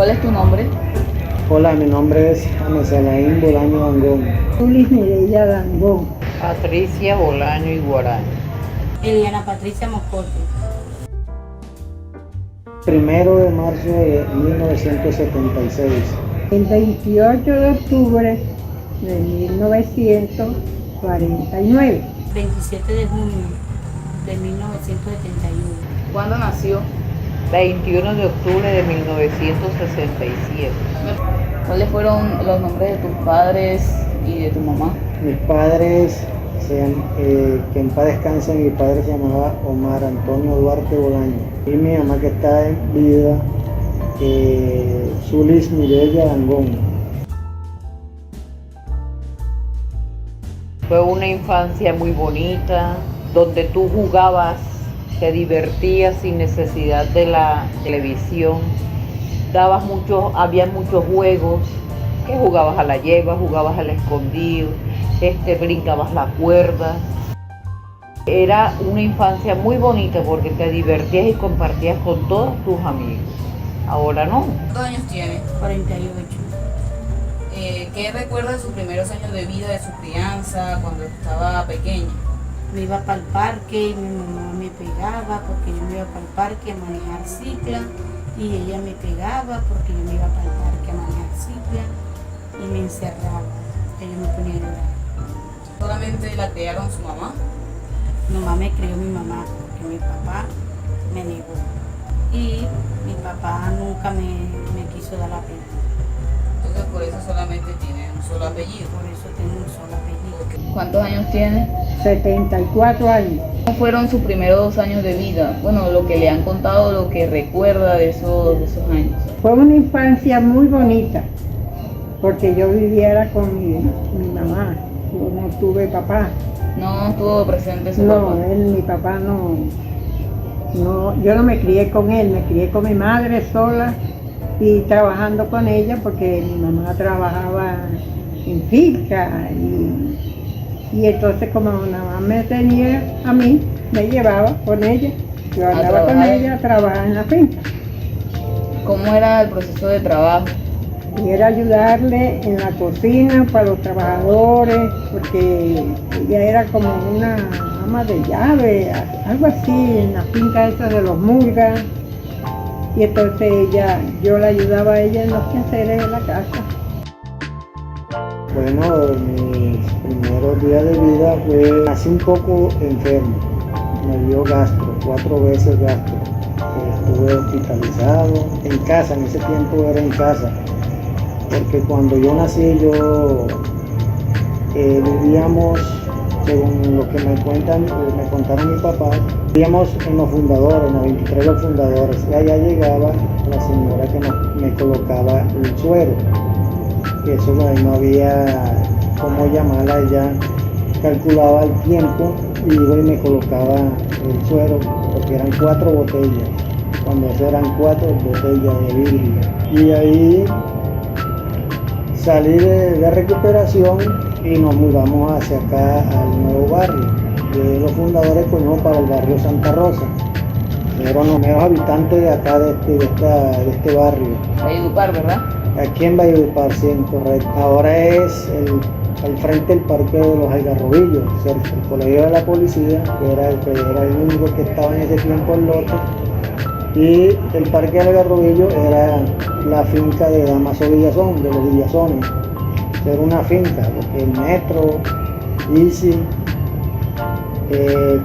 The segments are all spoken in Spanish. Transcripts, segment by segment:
¿Cuál es tu nombre? Hola, mi nombre es Anesalaín Bolaño Dangón. Luis Mireya Dangón. Patricia Bolaño y Guaraño. Eliana Patricia Moscote. 1 de marzo de 1976. El 28 de octubre de 1949. 27 de junio de 1971. ¿Cuándo nació? 21 de octubre de 1967. ¿Cuáles fueron los nombres de tus padres y de tu mamá? Mis padres, que en paz descansen, mi padre se llamaba Omar Antonio Duarte Bolaño. Y mi mamá, que está en vida, Zulis Mireya Dangón. Fue una infancia muy bonita, donde tú jugabas, te divertías sin necesidad de la televisión. Había muchos juegos, que jugabas a la lleva, jugabas al escondido, brincabas la cuerda. Era una infancia muy bonita porque te divertías y compartías con todos tus amigos. Ahora no. ¿Cuántos años tiene? 48. ¿Qué recuerda de sus primeros años de vida, de su crianza, cuando estaba pequeña? Me iba para el parque y mi mamá me pegaba porque yo me iba para el parque a manejar cicla y ella me pegaba porque yo me iba para el parque a manejar cicla y me encerraba. Ella me ponía a llorar. ¿Solamente la criaron su mamá? Mi mamá me crió mi mamá porque mi papá me negó y mi papá nunca me quiso dar la pena. Entonces por eso solamente tiene un solo apellido. Por eso tengo un solo apellido. ¿Cuántos años tiene? 74 años. ¿Cómo fueron sus primeros 2 años de vida? Bueno, lo que le han contado, lo que recuerda de esos años. Fue una infancia muy bonita, porque yo viviera con mi mamá. Yo no tuve papá. ¿No estuvo presente su No, papá? mi papá no, yo no me crié con él, me crié con mi madre sola y trabajando con ella porque mi mamá trabajaba en finca y entonces como mi mamá me tenía a mí, me llevaba con ella, yo andaba con ella a trabajar en la finca. ¿Cómo era el proceso de trabajo? Y era ayudarle en la cocina para los trabajadores, porque ella era como una ama de llave, algo así, en la finca esa de los Murgas. Y entonces yo la ayudaba a ella en los quehaceres de la casa. Bueno, mis primeros días de vida nací un poco enfermo. Me dio gastro, 4 veces gastro. Estuve hospitalizado en casa, en ese tiempo era en casa. Porque cuando yo nací, vivíamos, según lo que me contaron mi papá, vivíamos en los fundadores, en la 23 de los fundadores. Y allá llegaba la señora que me colocaba el suero. Que eso no había cómo llamarla, ella calculaba el tiempo y iba y me colocaba el suero, porque eran 4 botellas. Cuando eso eran 4 botellas de vidrio. Y ahí salí de recuperación y nos mudamos hacia acá al nuevo barrio. De los fundadores fuimos para el barrio Santa Rosa. Eran los primeros habitantes de acá, de este barrio. Valledupar, ¿verdad? Aquí en Valledupar, sí, correcto. Ahora es al frente del parque de los Algarrobillos, cerca del colegio de la policía, que era el único que estaba en ese tiempo el lote. Y el parque del Algarrobillo era la finca de Damaso Villazón, de los Villazones. Era una finca, porque el metro, ICI,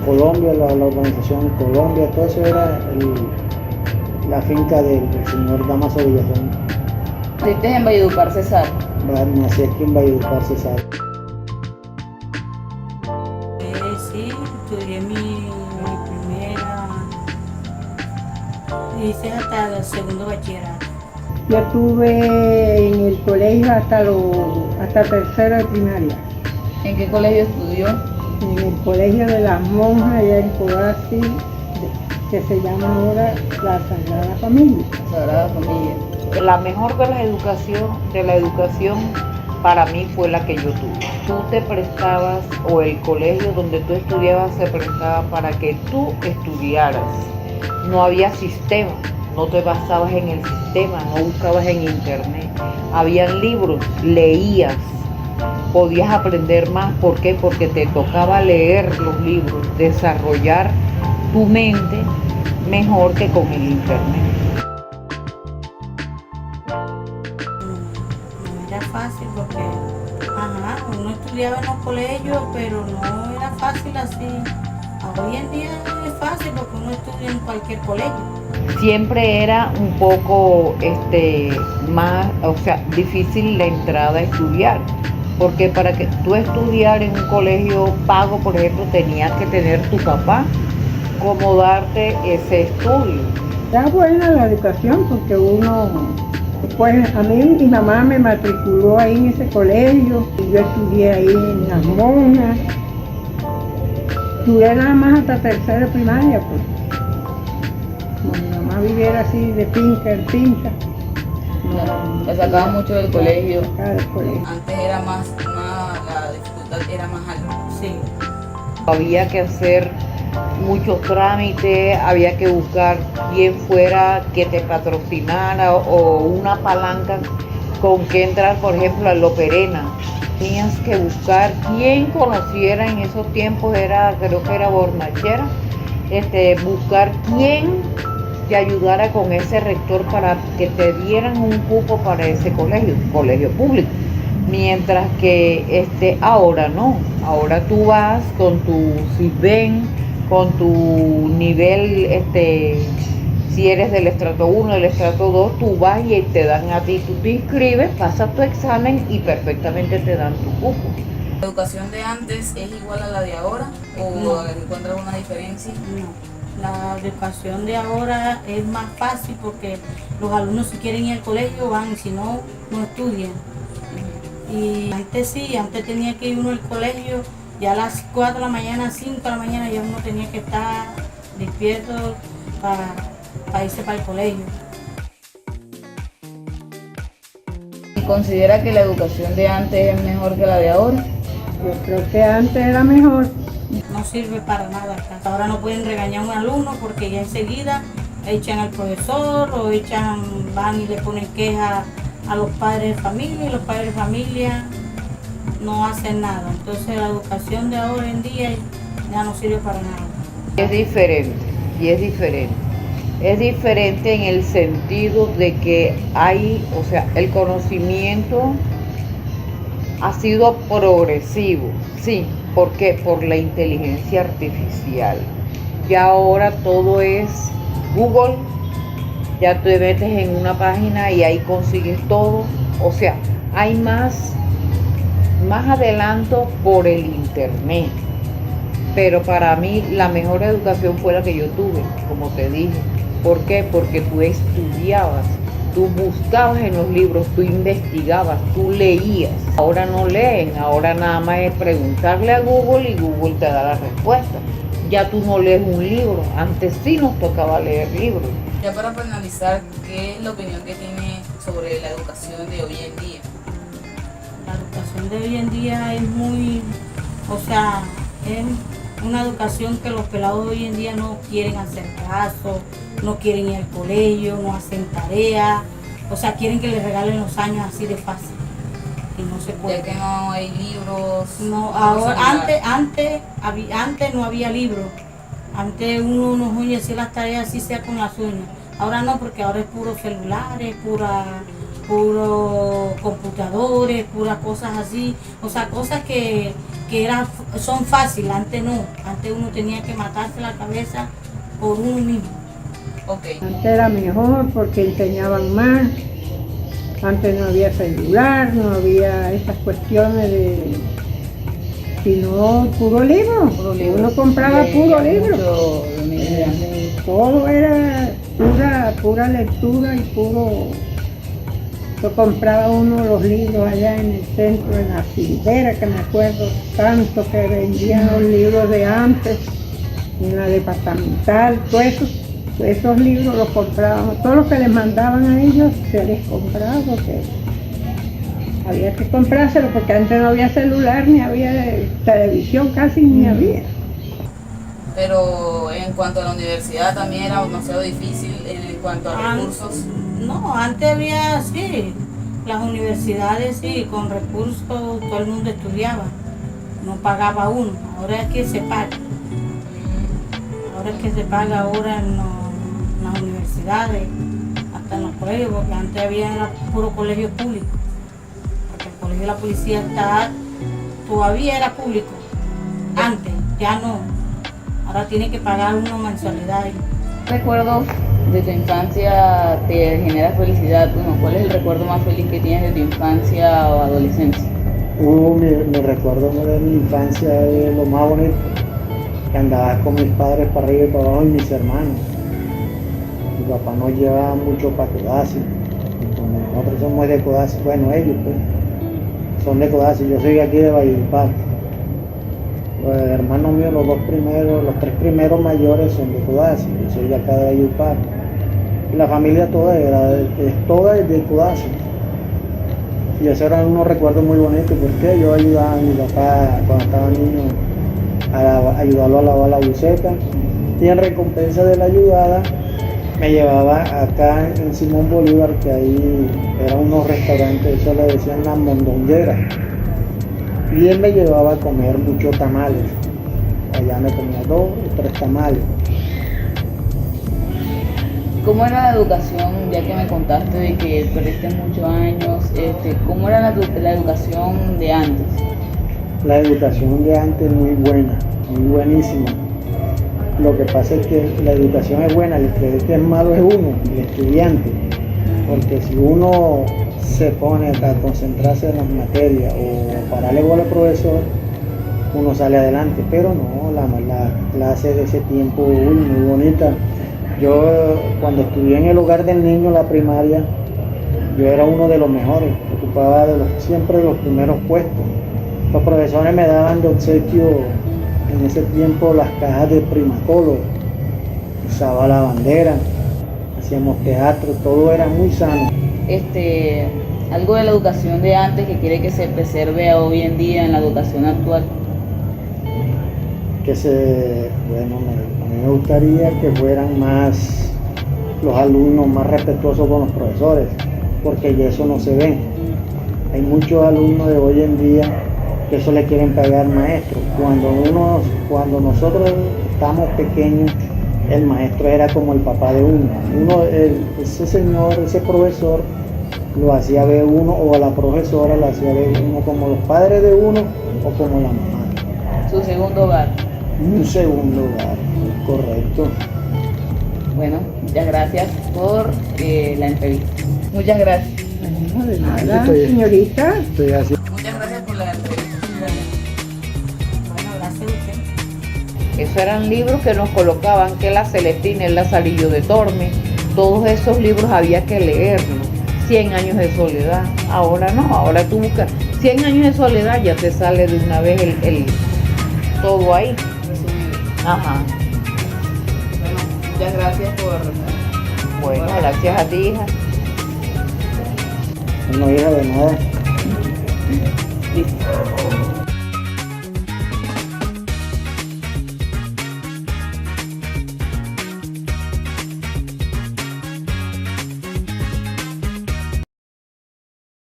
Colombia, la organización Colombia, todo eso era la finca del señor Damaso Villazón. ¿Naciste en Valledupar, Cesar? Nací aquí en Valledupar, Cesar. Sí, estudié mi primera, hice hasta el segundo bachillerato. Yo estuve en el colegio hasta tercero de primaria, ¿En qué colegio estudió? en el colegio de las monjas allá en Codazzi, que se llama ahora la Sagrada Familia. Sagrada Familia. La mejor de la educación para mí fue la que yo tuve. Tú te prestabas, o el colegio donde tú estudiabas se prestaba para que tú estudiaras. No había sistema. no te basabas en el sistema, no buscabas en internet. Habían libros, leías, podías aprender más. ¿Por qué? Porque te tocaba leer los libros, desarrollar tu mente mejor que con el internet. No era fácil porque, uno estudiaba en los colegios, pero no era fácil así. Hoy en día es fácil porque uno estudia en cualquier colegio. Siempre era un poco más, difícil la entrada a estudiar, porque para que tú estudiar en un colegio pago, por ejemplo, tenías que tener tu papá como darte ese estudio. Está buena la educación porque uno, pues a mí mi mamá me matriculó ahí en ese colegio, y yo estudié ahí en Las Monjas, estudié nada más hasta tercera primaria, pues. Como mi mamá viviera así de finca en finca. La sacaban mucho del colegio. Antes era más, la dificultad era más alta. Sí. Había que hacer muchos trámites, había que buscar quién fuera que te patrocinara o una palanca con que entrar, por ejemplo, a Loperena. Tenías que buscar quién conociera en esos tiempos, creo que era Bornachera, buscar quién te ayudara con ese rector para que te dieran un cupo para ese colegio público. Mientras que ahora no, ahora tú vas con tu CISBEN, con tu nivel, si eres del estrato 1, del estrato 2, tú vas y te dan a ti, tú te inscribes, pasas tu examen y perfectamente te dan tu cupo. ¿La educación de antes es igual a la de ahora o No. encuentras una diferencia? No. La educación de ahora es más fácil porque los alumnos si quieren ir al colegio van, si no, no estudian. Y antes sí, antes tenía que ir uno al colegio, ya a las 4 de la mañana, 5 de la mañana ya uno tenía que estar despierto para irse para el colegio. ¿Y considera que la educación de antes es mejor que la de ahora? Yo creo que antes era mejor. No sirve para nada acá. Ahora no pueden regañar a un alumno porque ya enseguida echan al profesor o van y le ponen queja a los padres de familia y los padres de familia no hacen nada. Entonces la educación de ahora en día ya no sirve para nada. Es diferente, y es diferente. Es diferente en el sentido de que el conocimiento ha sido progresivo, sí. ¿Por qué? Por la inteligencia artificial. Ya ahora todo es Google, ya te metes en una página y ahí consigues todo. O sea, hay más adelanto por el internet. Pero para mí la mejor educación fue la que yo tuve, como te dije. ¿Por qué? Porque tú estudiabas, tú buscabas en los libros, tú investigabas, tú leías. Ahora no leen, ahora nada más es preguntarle a Google y Google te da la respuesta. Ya tú no lees un libro, antes sí nos tocaba leer libros. Ya para finalizar, ¿qué es la opinión que tiene sobre la educación de hoy en día? La educación de hoy en día es es una educación que los pelados de hoy en día no quieren hacer caso, no quieren ir al colegio, no hacen tareas, quieren que les regalen los años así de fácil y no se puede. Ya que no hay libros. No, ahora, antes no había libros, antes uno no podía hacer las tareas así sea con las uñas, ahora no, porque ahora es puro celulares, puro computadores, puras cosas así, cosas que son fáciles, antes no, antes uno tenía que matarse la cabeza por uno mismo. Okay. Antes era mejor porque enseñaban más, antes no había celular, no había esas cuestiones sino puro libro. Uno compraba puro libro. Todo era pura lectura y puro. Yo compraba uno de los libros allá en el centro, en la Silvera, que me acuerdo tanto que vendían los libros de antes, en la departamental, todos esos libros los comprábamos, todo lo que les mandaban a ellos se les compraba, porque había que comprárselo, porque antes no había celular, ni había televisión, casi ni había. Pero en cuanto a la universidad también era demasiado difícil en cuanto a recursos. No, antes había, sí, las universidades, sí, con recursos todo el mundo estudiaba, no pagaba uno, ahora es que se paga. Ahora es que se paga ahora en las universidades, hasta en los colegios, porque antes había puro colegio público, porque el colegio de la policía todavía era público, antes, ya no, ahora tiene que pagar uno mensualidades. ¿Recuerdos de tu infancia te genera felicidad? Bueno, ¿cuál es el recuerdo más feliz que tienes de tu infancia o adolescencia? Mi recuerdo de mi infancia es lo más bonito, que andaba con mis padres para arriba y para abajo y mis hermanos. Mi papá nos llevaba mucho para Codazzi, como nosotros somos de Codazzi, bueno, ellos pues, son de Codazzi, yo soy aquí de Valledupar. Los hermanos míos, los tres primeros mayores son de Codazzi, yo soy de acá de Valledupar. Y la familia toda es de Codazzi. Y esos eran unos recuerdos muy bonitos porque yo ayudaba a mi papá cuando estaba niño a ayudarlo a lavar la buceta, y en recompensa de la ayudada me llevaba acá en Simón Bolívar, que ahí eran unos restaurantes, eso le decían la mondonguera, y él me llevaba a comer muchos tamales. Allá me comía 2 o 3 tamales. ¿Cómo era la educación, ya que me contaste de que perdiste muchos años? ¿Cómo era la educación de antes? La educación de antes muy buena, muy buenísima. Lo que pasa es que la educación es buena, el que es malo es uno, el estudiante. Porque si uno se pone a concentrarse en las materias o pararle bola al profesor, uno sale adelante. Pero no, la clase de ese tiempo, muy bonita. Yo cuando estudié en el hogar del niño, la primaria, yo era uno de los mejores, ocupaba siempre los primeros puestos. Los profesores me daban de obsequio en ese tiempo las cajas de Primacolor, usaba la bandera, hacíamos teatro, todo era muy sano. Algo de la educación de antes que quiere que se preserve hoy en día en la educación actual. Bueno, a mí me gustaría que fueran más los alumnos más respetuosos con los profesores, porque ya eso no se ve. Hay muchos alumnos de hoy en día que eso le quieren pagar maestro. Cuando nosotros estábamos pequeños, el maestro era como el papá de uno. Ese señor, ese profesor, lo hacía ver uno, o a la profesora la hacía ver uno como los padres de uno o como la mamá. Su segundo hogar. Un segundo hogar, correcto. Bueno, muchas gracias por la entrevista. Muchas gracias. No, de nada, señorita. Estoy así. Muchas gracias por la entrevista. Bueno, gracias a usted. Esos eran libros que nos colocaban, que la Celestina, el Lazarillo de Tormes, todos esos libros había que leerlos. 100 años de soledad, ahora no, ahora tú buscas 100 años de soledad, ya te sale de una vez el todo ahí. Ajá. Bueno, muchas gracias por... Bueno, gracias a ti, hija. No, hija, de nada.